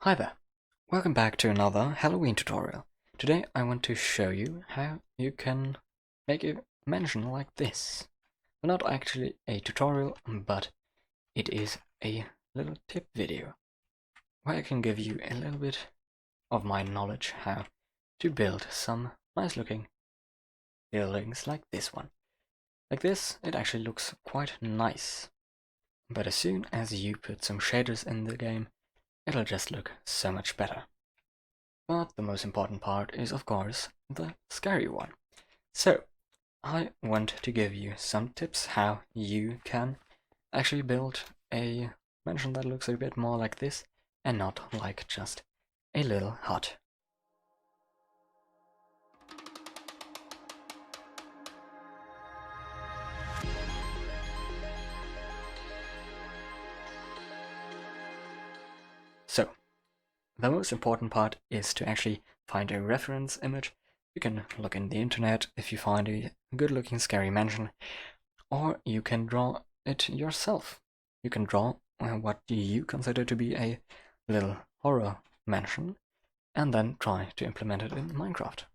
Hi there, welcome back to another Halloween tutorial. Today I want to show you how you can make a mansion like this. Well, not actually a tutorial, but it is a little tip video where I can give you a little bit of my knowledge how to build some nice looking buildings like this one. Like this, it actually looks quite nice, but as soon as you put some shaders in the game, it'll just look so much better. But the most important part is, of course, the scary one. So, I want to give you some tips how you can actually build a mansion that looks a bit more like this and not like just a little hut. So, the most important part is to actually find a reference image. You can look in the internet if you find a good looking scary mansion, or you can draw it yourself. You can draw what you consider to be a little horror mansion and then try to implement it in Minecraft.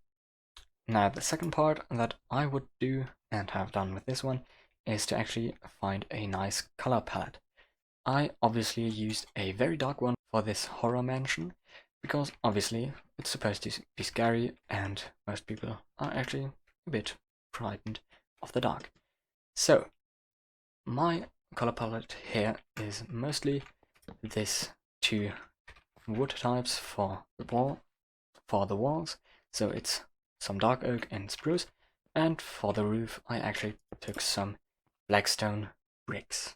Now the second part that I would do and have done with this one is to actually find a nice color palette. I obviously used a very dark one for this horror mansion because obviously it's supposed to be scary and most people are actually a bit frightened of the dark. So my color palette here is mostly this two wood types for the walls, so it's some dark oak and spruce, and for the roof I actually took some blackstone bricks.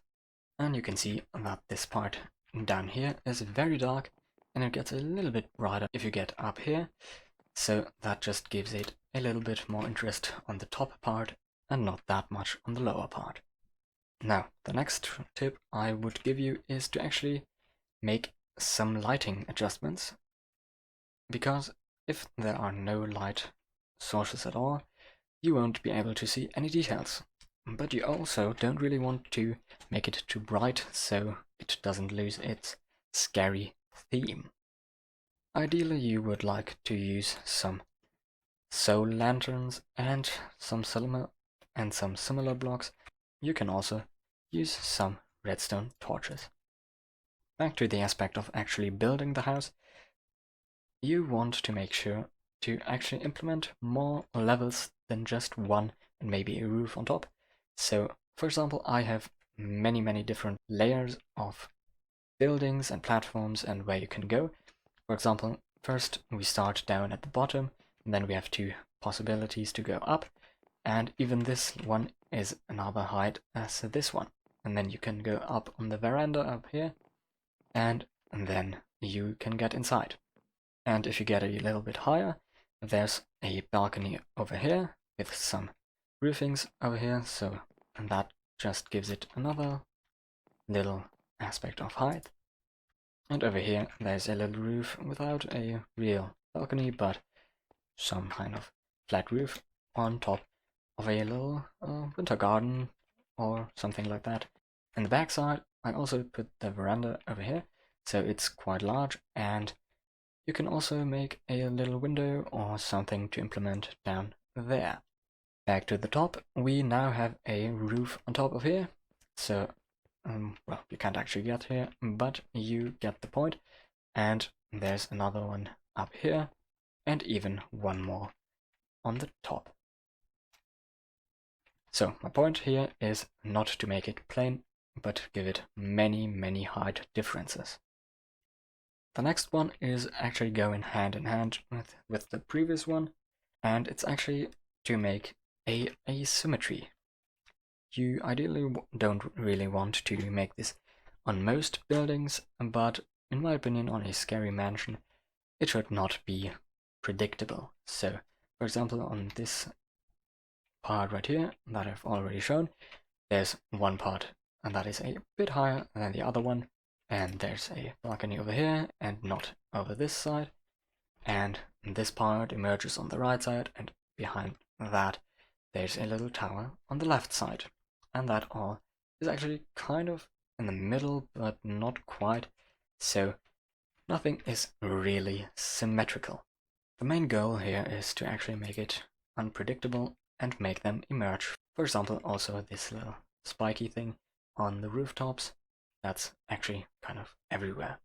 And you can see that this part down here is very dark and it gets a little bit brighter if you get up here, so that just gives it a little bit more interest on the top part and not that much on the lower part. Now, the next tip I would give you is to actually make some lighting adjustments, because if there are no light sources at all, you won't be able to see any details. But you also don't really want to make it too bright so it doesn't lose its scary theme. Ideally, you would like to use some soul lanterns and some similar blocks. You can also use some redstone torches. Back to the aspect of actually building the house, you want to make sure to actually implement more levels than just one and maybe a roof on top. So, for example, I have many different layers of buildings and platforms and where you can go. For example, first we start down at the bottom, and then we have two possibilities to go up, and even this one is another height as this one. And then you can go up on the veranda up here, and then you can get inside. And if you get a little bit higher, there's a balcony over here with some roofings over here, so that just gives it another little aspect of height. And over here there's a little roof without a real balcony, but some kind of flat roof on top of a little winter garden or something like that. And the back side I also put the veranda over here, so it's quite large, and you can also make a little window or something to implement down there. Back to the top, we now have a roof on top of here, so well, you can't actually get here, but you get the point. And there's another one up here, and even one more on the top. So my point here is not to make it plain, but give it many height differences. The next one is actually going hand in hand with the previous one, and it's actually to make a asymmetry. You ideally don't really want to make this on most buildings, but in my opinion on a scary mansion it should not be predictable. So for example, on this part right here that I've already shown, there's one part and that is a bit higher than the other one, and there's a balcony over here and not over this side, and this part emerges on the right side, and behind that there's a little tower on the left side, and that all is actually kind of in the middle but not quite. So nothing is really symmetrical. The main goal here is to actually make it unpredictable and make them emerge. For example, also this little spiky thing on the rooftops, that's actually kind of everywhere.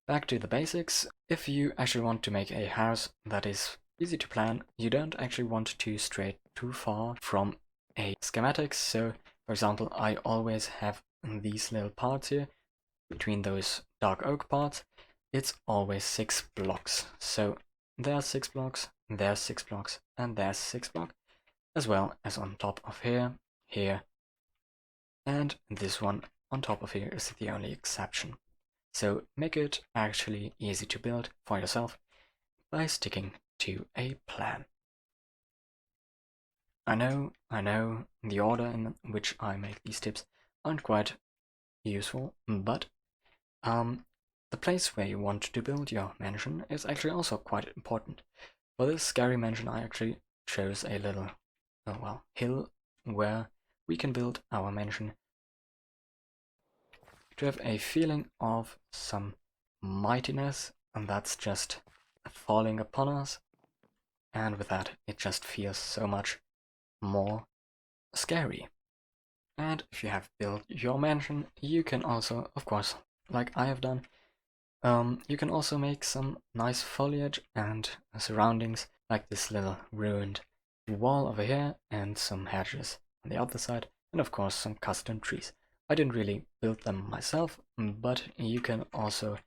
Back to the basics. If you actually want to make a house that is easy to plan, you don't actually want to stray too far from a schematic. So, for example, I always have these little parts here between those dark oak parts. It's always 6 blocks. So there's 6 blocks, there's 6 blocks, and there's 6 blocks, as well as on top of here, here, and this one on top of here is the only exception. So make it actually easy to build for yourself by sticking to a plan. I know the order in which I make these tips aren't quite useful, but the place where you want to build your mansion is actually also quite important. For this scary mansion I actually chose a little, hill where we can build our mansion to have a feeling of some mightiness, and that's just falling upon us, and with that it just feels so much more scary. And if you have built your mansion, you can also, of course, like I have done, you can also make some nice foliage and surroundings, like this little ruined wall over here and some hedges on the other side, and of course some custom trees. I didn't really build them myself, but you can also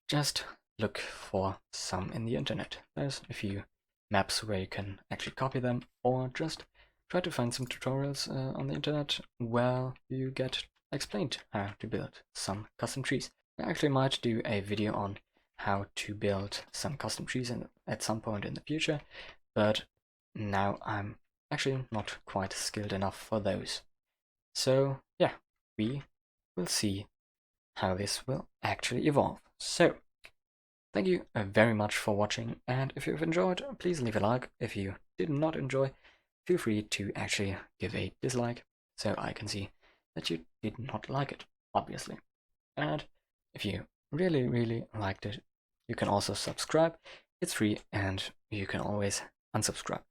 just look for some in the internet. There's a few maps where you can actually copy them, or just try to find some tutorials on the internet where you get explained how to build some custom trees. I actually might do a video on how to build some custom trees at some point in the future, but now I'm actually not quite skilled enough for those. So yeah, we will see how this will actually evolve. So, thank you very much for watching, and if you've enjoyed, please leave a like. If you did not enjoy, feel free to actually give a dislike, so I can see that you did not like it, obviously. And if you really liked it, you can also subscribe. It's free, and you can always unsubscribe.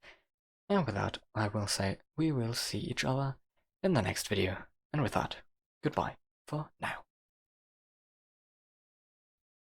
And with that, I will say we will see each other in the next video. And with that, goodbye for now.